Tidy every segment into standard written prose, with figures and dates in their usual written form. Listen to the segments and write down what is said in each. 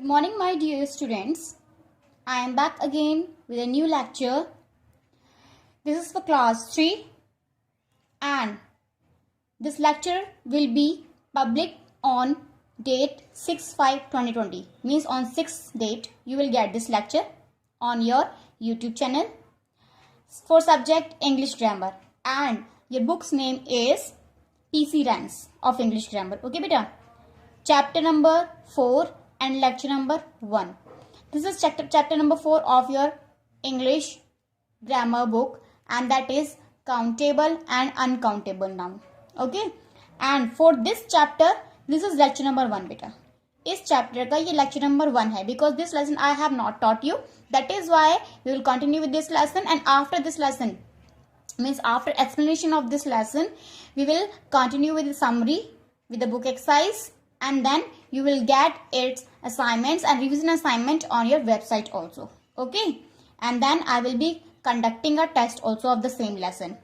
morning, my dear students. I am back again with a new lecture. This is for class 3 and this lecture will be public on date 6/5/2020. Means on 6th date you will get this lecture on your YouTube channel for subject English grammar, and your book's name is PC Ranks of English grammar. Okay beta, chapter number 4 and lecture number 1. This is chapter number 4 of your English grammar book, and that is countable and uncountable noun. Okay, and for this chapter this is lecture number 1 beta. इस chapter का ये lecture number 1 है, because this lesson I have not taught you, that is why we will continue with this lesson, and after this lesson means after explanation of this lesson we will continue with the summary with the book exercise, and then you will get its assignments and revision assignment on your website also. Okay, and then I will be conducting a test also of the same lesson.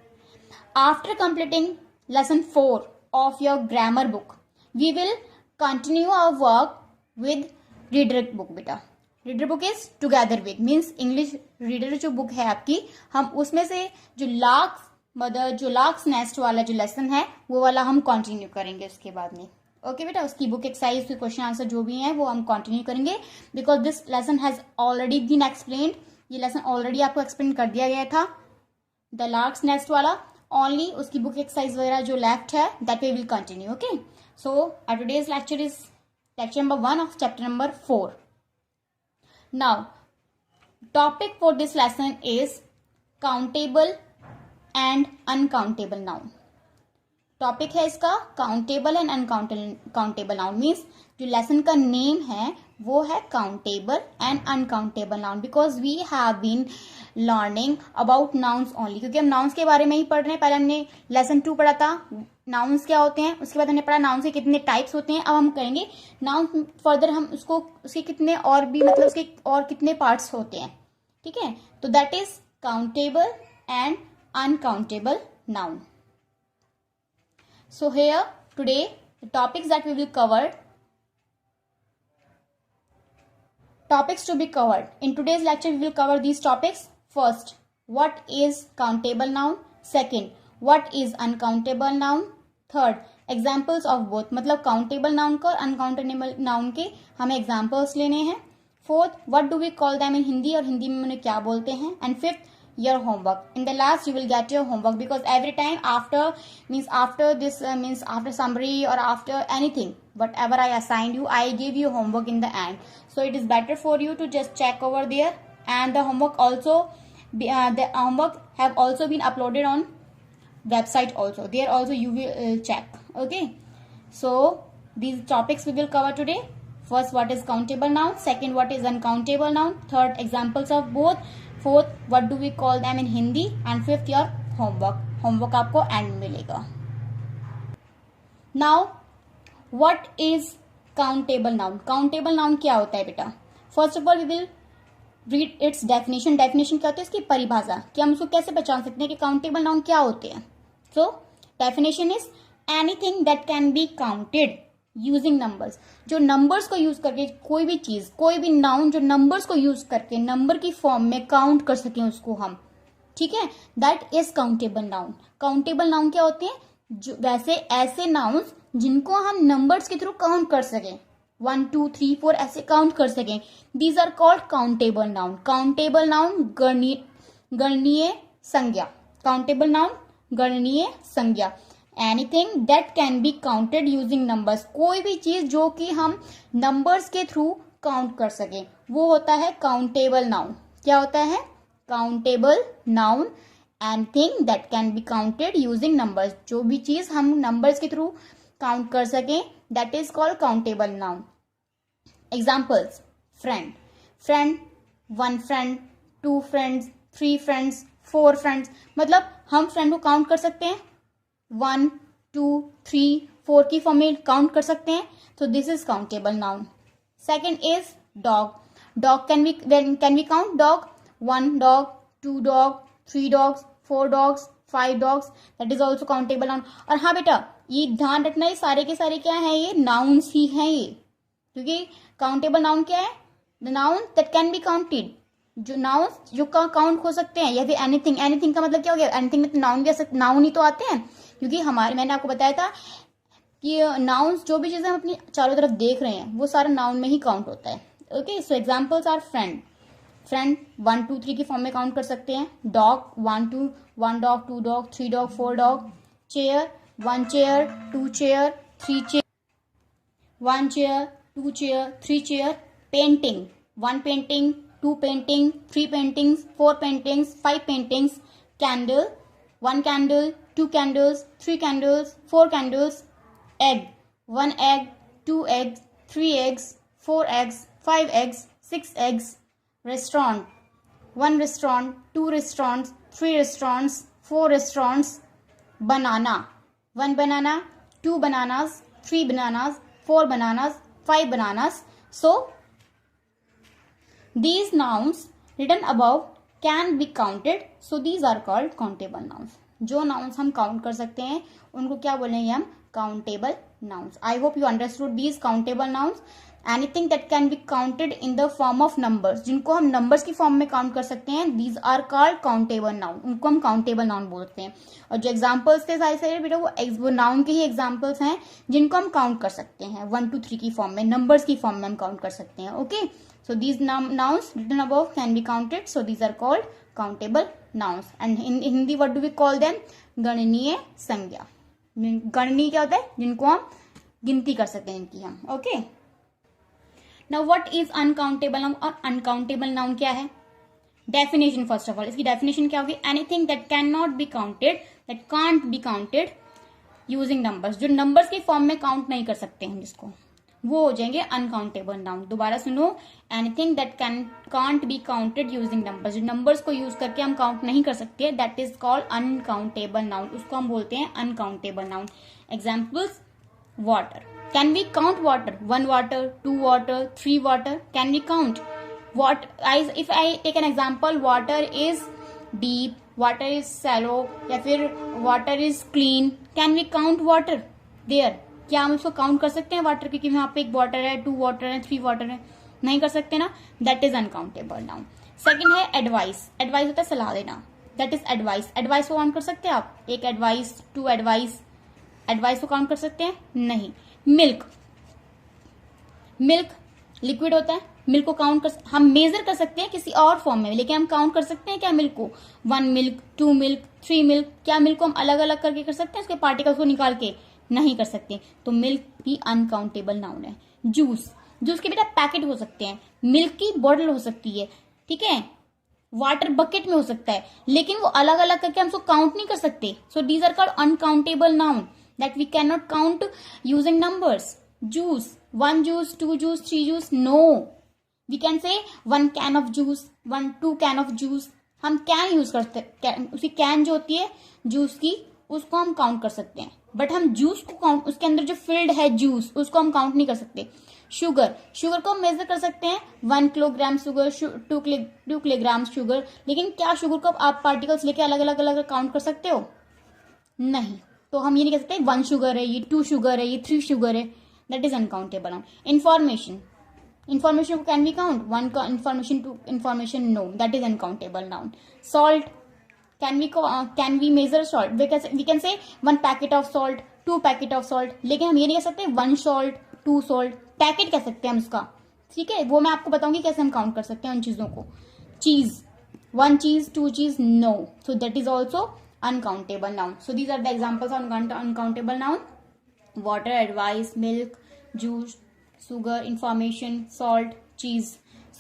After completing lesson 4 of your grammar book, we will continue our work with reader book beta. Reader book is together with means English reader जो book है आपकी, हम उसमें से जो larks nest वाला जो lesson है वो वाला हम कंटिन्यू करेंगे उसके बाद में. ओके बेटा, उसकी बुक एक्सरसाइज के क्वेश्चन आंसर जो भी हैं वो हम कंटिन्यू करेंगे, because this lesson has already been explained. ये लेसन ऑलरेडी आपको एक्सप्लेन कर दिया गया था, द लार्क्स नेस्ट वाला. ओनली उसकी बुक एक्सरसाइज वगैरह जो लेफ्ट है that we will continue. Okay, so today's lecture is lecture number 1 of chapter number 4. Now, topic for this lesson is countable and uncountable noun. Topic है इसका countable and uncountable noun. Means जो lesson का name है वो है countable and uncountable noun, because we have been learning about nouns only, क्योंकि हम nouns के बारे में ही पढ़ रहे हैं. पहले हमने लेसन 2 पढ़ा था, नाउन्स क्या होते हैं, उसके बाद हमने पढ़ा नाउन्स के कितने टाइप्स होते हैं. अब हम करेंगे नाउन फर्दर, हम उसके कितने और भी मतलब उसके और कितने पार्ट्स होते हैं. ठीक है, तो that is countable and uncountable noun. So here today the topics that we will cover, topics to be covered in today's lecture, we will cover these topics. First, what is countable noun. Second, what is uncountable noun. Third, examples of both, मतलब countable noun का और uncountable noun के हमें examples लेने हैं. Fourth, what do we call them in Hindi और हिंदी में उन्हें क्या बोलते हैं. And fifth, your homework. In the last you will get your homework, because every time after this means after summary or after anything whatever I assigned you, I give you homework in the end. So it is better for you to just check over there, and the homework also the homework have also been uploaded on website also. There also you will check. Okay, so these topics we will cover today. First, what is countable noun. Second, what is uncountable noun. Third, examples of both. Fourth, what do we call them in Hindi. And fifth, your homework आपको end में मिलेगा. Now, what is countable noun. countable noun क्या होता है बेटा. First of all, we will read its definition. definition क्या होता है, इसकी परिभाषा, कि हम उसको कैसे पहचान सकते हैं कि countable noun क्या होते हैं. So, definition is anything that can be counted using numbers. जो नंबर्स को यूज करके कोई भी चीज, कोई भी नाउन जो नंबर्स को यूज करके नंबर की फॉर्म में काउंट कर सकें उसको हम. ठीक है, that is countable noun. Countable noun क्या होते हैं, जो वैसे ऐसे नाउन्स जिनको हम नंबर्स के थ्रू काउंट कर सकें, 1 2 3 4 ऐसे काउंट कर सकें. These are called countable noun. Countable noun गणनीय संज्ञा. काउंटेबल नाउन गणनीय संज्ञा. Anything that can be counted using numbers. कोई भी चीज जो कि हम नंबर्स के थ्रू काउंट कर सके वो होता है काउंटेबल नाउन. क्या होता है, countable noun. Anything that can be counted using numbers. जो भी चीज हम नंबर्स के थ्रू काउंट कर सकें that is called countable noun. Examples, friend. Friend, 1 friend, 2 friends, 3 friends, 4 friends. मतलब हम फ्रेंड को काउंट कर सकते हैं, 1 2 3 4 की फॉर्म में काउंट कर सकते हैं. तो this is countable noun. Second is dog. Dog can we count dog. 1 dog, 2 dog, 3 dogs, 4 dogs, 5 dogs. That is also countable noun. और हाँ बेटा, ये ध्यान रखना, ये सारे के सारे क्या है, ये नाउन्स ही हैं. ये क्योंकि काउंटेबल नाउन क्या है? The noun that can be counted, जो नाउन जो काउंट हो सकते हैं, या फिर एनीथिंग। एनीथिंग का मतलब क्या हो गया? एनीथिंग में तो नाउन भी नाउन ही तो आते हैं, क्योंकि मैंने आपको बताया था कि नाउन्स जो भी चीजें हम अपनी चारों तरफ देख रहे हैं वो सारा नाउन में ही काउंट होता है। Okay, so examples are friend. Friend 1 2 3 की फॉर्म में काउंट कर सकते हैं। Dog 1 dog 2 dog 3 dog 4 dog. Chair 1 chair 2 chair 3 chair 1 chair 2 chair 3 chair. Painting 1 painting 2 painting 3 paintings 4 paintings 5 paintings. Candle 1 candle 2 candles 3 candles 4 candles. egg 1 egg 2 eggs 3 eggs 4 eggs 5 eggs 6 eggs। restaurant 1 restaurant 2 restaurants 3 restaurants 4 restaurants। banana 1 banana 2 bananas 3 bananas 4 bananas 5 bananas। so these nouns written above can be counted, so these are called countable nouns। जो nouns हम count कर सकते हैं उनको क्या बोलेंगे हम? countable nouns। I hope you understood these countable nouns। anything that can be counted in the form of numbers, जिनको हम numbers की form में count कर सकते हैं, these are called countable noun। उनको हम countable noun बोलते हैं। और जो examples थे सारे बेटा वो noun के ही examples हैं जिनको हम count कर सकते हैं 1 2 3 की form में, numbers की form में हम count कर सकते हैं। okay, so these nouns written above can be counted, so these are called countable nouns। and in Hindi what do we call them? गणनीय संज्ञा। गणनीय क्या होता है? जिनको हम गिनती कर सकते हैं इनकी हम। Okay, now what is uncountable noun और अनकाउंटेबल नाउन क्या है? डेफिनेशन, फर्स्ट ऑफ ऑल इसकी डेफिनेशन क्या होगी? Anything that can not be counted, that can't be counted using numbers, जो नंबर्स के फॉर्म में काउंट नहीं कर सकते हम जिसको, वो हो जाएंगे अनकाउंटेबल नाउन। दोबारा सुनो, anything that can't be counted using numbers, जो नंबर्स को यूज करके हम काउंट नहीं कर सकते, that is called uncountable noun, उसको हम बोलते हैं uncountable noun. Examples, water, can we count water? 1 water 2 water 3 water, can we count? what if I take an example, water is deep, water is shallow, या फिर water is clean, can we count water there? क्या हम उसको count कर सकते हैं water? क्योंकि यहाँ पे 1 वाटर है 2 वाटर है 3 वाटर है, नहीं कर सकते ना, that is uncountable noun. Second है एडवाइस। एडवाइस होता है सलाह देना, दैट इज एडवाइस। एडवाइस को काउंट कर सकते हैं आप? 1 एडवाइस 2 एडवाइस, एडवाइस को काउंट कर सकते हैं? नहीं। मिल्क, मिल्क लिक्विड होता है, मिल्क को काउंट कर, हम मेजर कर सकते हैं किसी और फॉर्म में, लेकिन हम काउंट कर सकते हैं क्या मिल्क को? 1 मिल्क 2 मिल्क 3 मिल्क। क्या मिल्क को हम अलग अलग करके कर सकते हैं उसके पार्टिकल्स को निकाल के? नहीं कर सकते, तो मिल्क भी अनकाउंटेबल नाउन है। जूस, जूस के बेटा पैकेट हो सकते हैं, मिल्क की बॉटल हो सकती है, ठीक है, वाटर बकेट में हो सकता है, लेकिन वो अलग अलग करके हम उसको काउंट नहीं कर सकते। So these are called uncountable noun that we can not count using numbers. Juice 1 juice 2 juice 3 juice, no, we can say 1 can of juice 1 2 can of juice. हम कैन यूज करते, उसकी कैन जो होती है juice की, उसको हम count कर सकते हैं, बट हम जूस को काउंट, उसके अंदर जो फिल्ड है जूस, उसको हम काउंट नहीं कर सकते। शुगर, शुगर को हम मेजर कर सकते हैं 1 किलोग्राम शुगर 2 किलोग्राम शुगर, लेकिन क्या शुगर को आप पार्टिकल्स लेके अलग अलग काउंट कर सकते हो? नहीं, तो हम ये नहीं कह सकते 1 शुगर है, ये 2 शुगर है, ये 3 शुगर है, that is uncountable noun. Information, information को कैन वी काउंट? 1 का information 2 information, no, that is uncountable noun. Salt, can we measure salt? We can say 1 packet of salt 2 packet of salt, लेकिन हम ये नहीं कह सकते 1 salt 2 salt, packet कह सकते हैं हम उसका, ठीक है, वो मैं आपको बताऊंगी कैसे हम काउंट कर सकते हैं उन चीजों को। चीज 1 cheese 2 cheese, no, so that is also uncountable noun। so these are the examples of uncountable noun: water, advice, milk, juice, sugar, information, salt, cheese।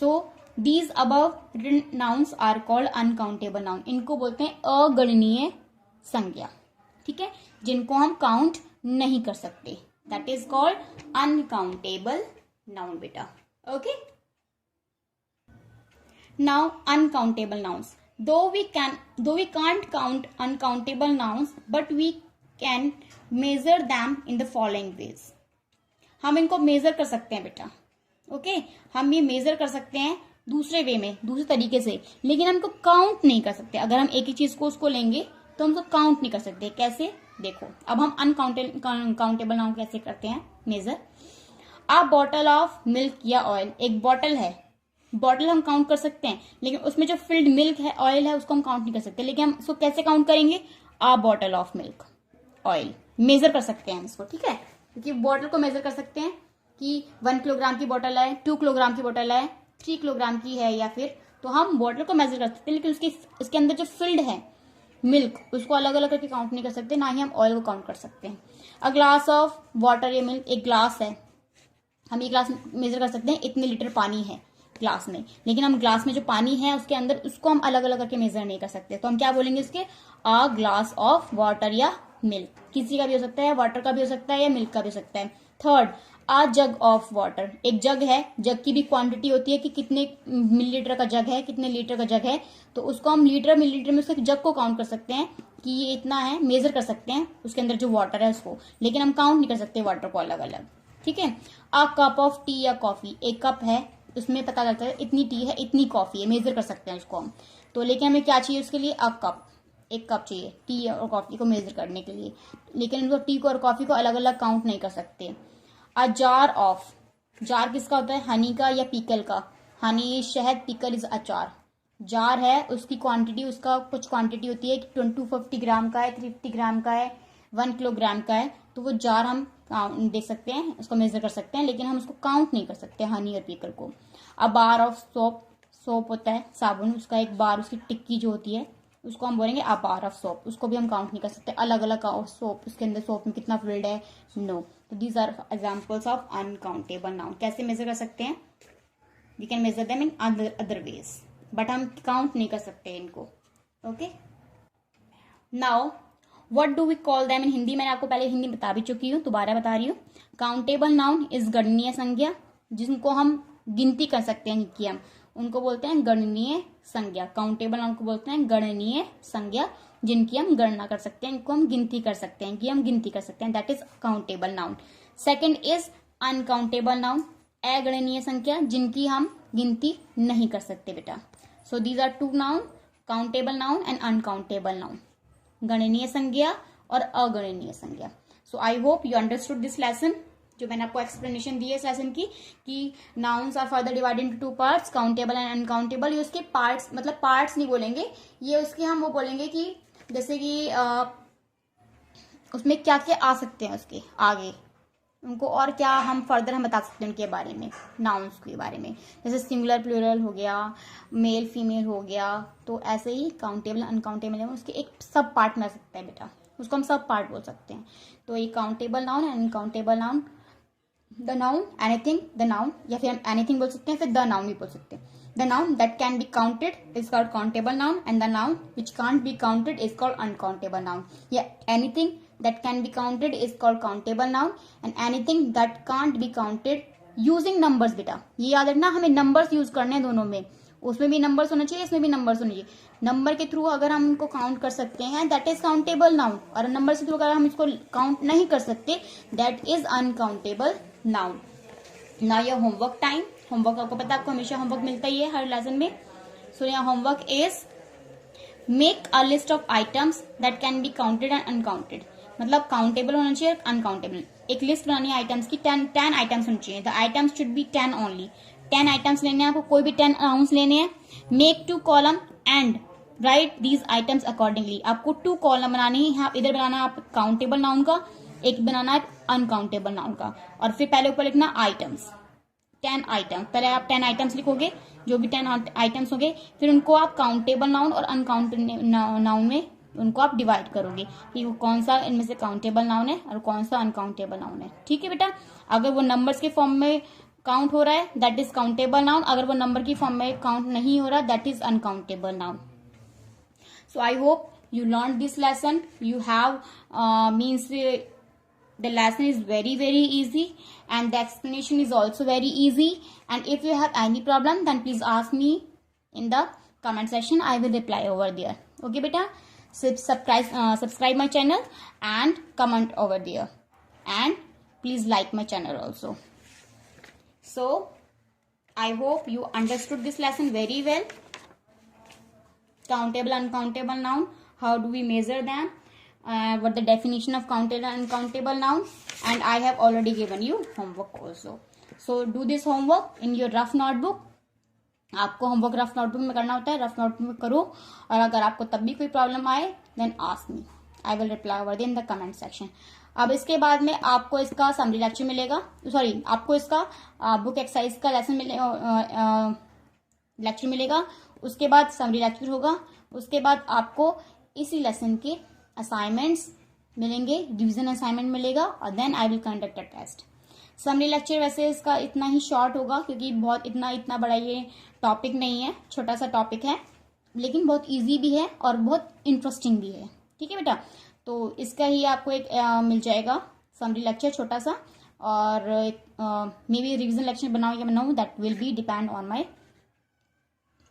so these above written nouns are called uncountable noun। इनको बोलते हैं अगणनीय संज्ञा, ठीक है, जिनको हम count नहीं कर सकते, that is called uncountable noun बेटा। Okay, now uncountable nouns, though we can't count uncountable nouns, but we can measure them in the following ways। हम इनको मेजर कर सकते हैं बेटा, ओके, हम ये मेजर कर सकते हैं दूसरे वे में, दूसरे तरीके से, लेकिन हम इनको काउंट नहीं कर सकते। अगर हम एक ही चीज को उसको लेंगे तो हम उसको काउंट नहीं कर सकते। कैसे? देखो, अब हम अनकाउंटेबल नाउन कैसे करते हैं measure. A bottle of milk या ऑयल, एक बॉटल है, बॉटल हम काउंट कर सकते हैं, लेकिन उसमें जो फिल्ड मिल्क है, ऑयल है, उसको हम काउंट नहीं कर सकते, लेकिन हम उसको कैसे काउंट करेंगे, a bottle of milk oil, measure कर सकते हैं इसको, ठीक है, क्योंकि बॉटल को मेजर कर सकते हैं कि 1 किलोग्राम की बॉटल है, 2 किलोग्राम की बॉटल है, 3 किलोग्राम की है, या फिर, तो हम बॉटल को मेजर कर सकते हैं, लेकिन उसके अंदर जो फिल्ड है मिल्क, उसको अलग अलग करके काउंट नहीं कर सकते, ना ही हम ऑयल को काउंट कर सकते हैं। अ ग्लास ऑफ वाटर या मिल्क, एक ग्लास है, हम ये ग्लास मेजर कर सकते हैं इतने लीटर पानी है ग्लास में, लेकिन हम ग्लास में जो पानी है उसके अंदर उसको हम अलग अलग करके मेजर नहीं कर सकते, तो हम क्या बोलेंगे इसके, अ ग्लास ऑफ वाटर या मिल्क, किसी का भी हो सकता है, वाटर का भी हो सकता है या मिल्क का भी हो सकता है। Third, a jug of water, एक जग है, जग की भी क्वांटिटी होती है कि कितने मिलीलीटर का जग है, कितने लीटर का जग है, तो उसको हम लीटर मिलीलीटर में उसके जग को काउंट कर सकते हैं कि ये इतना है, मेजर कर सकते हैं उसके अंदर जो वाटर है उसको, लेकिन हम काउंट नहीं कर सकते वाटर को अलग अलग, ठीक है। अ कप ऑफ टी या कॉफी, एक कप है, उसमें पता लगता है इतनी टी है, इतनी कॉफी है, मेजर कर सकते हैं उसको हम, तो लेकिन हमें क्या चाहिए उसके लिए, अ कप, एक कप चाहिए टी और कॉफी को मेजर करने के लिए, लेकिन उनको टी को और कॉफी को अलग अलग काउंट नहीं कर सकते। अ जार ऑफ, जार किसका होता है, हनी का या पीकल का, हनी शहद, पीकल इज अचार, जार है, उसकी क्वांटिटी, उसका कुछ क्वांटिटी होती है कि 250 ग्राम का है, 350 ग्राम का है, 1 किलोग्राम का है, तो वो जार हम देख सकते हैं, उसको मेजर कर सकते हैं, लेकिन हम उसको काउंट नहीं कर सकते हनी और पीकल को। अ बार ऑफ सोप, सोप होता है साबुन, उसका एक बार, उसकी टिक्की जो होती है उसको हम बोलेंगे अ बार ऑफ सोप, उसको भी हम काउंट नहीं कर सकते, अलग अलग सोप, उसके अंदर सोप में कितना फ्लूइड है, नो। तो these are examples of uncountable noun. कैसे मेजर कर सकते हैं, we can measure them in other ways, but हम काउंट नहीं कर सकते इनको, okay. Now what do we call them in Hindi, मैंने आपको पहले हिंदी बता भी चुकी हूँ, दोबारा बता रही हूँ। काउंटेबल नाउन इज गणनीय संज्ञा, जिनको हम गिनती कर सकते हैं कि हम उनको बोलते हैं गणनीय संज्ञा, काउंटेबल नाउन को बोलते हैं गणनीय संज्ञा, जिनकी हम गणना कर सकते हैं, इनको हम गिनती कर सकते हैं, कि हम गिनती कर सकते हैं, that is countable noun. Second is uncountable noun, अगणनीय संख्या, जिनकी हम गिनती नहीं कर सकते बेटा। So these are two noun, countable noun and uncountable noun, गणनीय संज्ञा और अगणनीय संज्ञा। So I hope you understood this lesson, जो मैंने आपको एक्सप्लेनेशन दी है इस लेसन की, कि nouns are further divided into 2 parts, countable and uncountable. ये उसके पार्ट्स, मतलब पार्ट्स नहीं बोलेंगे, ये उसके हम वो बोलेंगे कि जैसे कि उसमें क्या क्या आ सकते हैं उसके आगे, उनको और क्या हम फर्दर हम बता सकते हैं उनके बारे में, नाउन्स के बारे में, जैसे सिंगुलर प्लूरल हो गया, मेल फीमेल हो गया, तो ऐसे ही काउंटेबल अनकाउंटेबल है उसके एक सब पार्ट में आ सकता है बेटा, उसको हम सब पार्ट बोल सकते हैं। तो ये countable noun and uncountable noun, the noun anything, the noun, या फिर हम एनीथिंग बोल सकते हैं, फिर द नाउन भी बोल सकते हैं। The noun that can be counted is called countable noun, and the noun which can't be counted is called uncountable noun. या anything that can be counted is called countable noun, and anything that can't be counted using numbers, बेटा ये याद रखना, हमें numbers use करने हैं दोनों में, उसमें भी नंबर्स होना चाहिए, इसमें भी नंबर्स होने चाहिए। नंबर के थ्रू अगर हम इनको काउंट कर सकते हैं दैट इज काउंटेबल नाउन, और नंबर के थ्रू अगर हम इसको काउंट नहीं कर सकते that is uncountable noun. Now your homework time, homework आपको पता है, आपको हमेशा होमवर्क मिलता ही है हर लेसन में। So your homework is make a list of items that can be counted and uncounted, मतलब काउंटेबल होना चाहिए, अनकाउंटेबल। एक लिस्ट बनानी है आइटम्स की, 10 आइटम्स होनी चाहिए, the items should be 10 only, 10 items लेने हैं आपको, कोई भी 10 अनाउंस लेने हैं। Make 2 column and right these items accordingly, आपको 2 कॉलम बनाने हैं, यहाँ इधर बनाना है आप काउंटेबल नाउन का, एक बनाना है अनकाउंटेबल नाउन का, और फिर पहले ऊपर लिखना आइटम्स, 10 आइटम, पहले आप 10 आइटम्स लिखोगे, जो भी 10 आइटम्स होंगे, फिर उनको आप काउंटेबल नाउन और अनकाउंटेबल नाउन में उनको आप डिवाइड करोगे कि वो कौन सा इनमें से काउंटेबल नाउन है और कौन सा अनकाउंटेबल नाउन है, ठीक है बेटा। अगर वो नंबर्स के फॉर्म में काउंट हो रहा है दैट इज काउंटेबल नाउन, अगर वो नंबर की फॉर्म में काउंट नहीं हो रहा that is uncountable noun. So I hope you learned this lesson, you have means the lesson is very very easy and the explanation is also very easy, and if you have any problem then please ask me in the comment section, I will reply over there, okay beta. Subscribe my channel and comment over there, and please like my channel also. So I hope you understood this lesson very well. Countable uncountable noun, how do we measure them, what the definition of countable and uncountable noun, and I have already given you homework also. So do this homework in your rough notebook. आपको homework rough notebook में करना होता है, rough notebook में करो। और अगर आपको तब भी कोई प्रॉब्लम आए then ask me, I will reply over in the comment section. अब इसके बाद में आपको इसका समरी लेक्चर मिलेगा, सॉरी आपको इसका बुक एक्सरसाइज का लेसन लेक्चर मिलेगा। उसके बाद समरी लेक्चर होगा। उसके बाद आपको इसी लेसन के असाइनमेंट्स मिलेंगे, रिवीजन असाइनमेंट मिलेगा, और then I will conduct a test. Summary lecture वैसे इसका इतना ही शॉर्ट होगा क्योंकि बहुत इतना बड़ा ये टॉपिक नहीं है, छोटा सा टॉपिक है, लेकिन बहुत इजी भी है और बहुत इंटरेस्टिंग भी है। ठीक है बेटा, तो इसका ही आपको एक मिल जाएगा समरी लेक्चर छोटा सा, और मे बी रिविजन लेक्चर बनाऊँ या बनाऊँ, that will be depend on my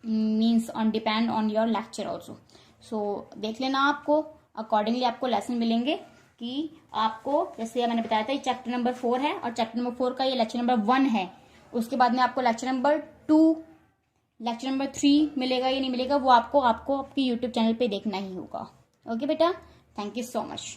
depend on your lecture also. So देख लेना, आपको अकॉर्डिंगली आपको लेसन मिलेंगे कि आपको, जैसे मैंने बताया था, ये चैप्टर नंबर 4 है और चैप्टर नंबर 4 का ये लेक्चर नंबर 1 है। उसके बाद में आपको लेक्चर नंबर 2, लेक्चर नंबर 3 मिलेगा या नहीं मिलेगा वो आपको आपके यूट्यूब चैनल पे देखना ही होगा। ओके बेटा, थैंक यू सो मच।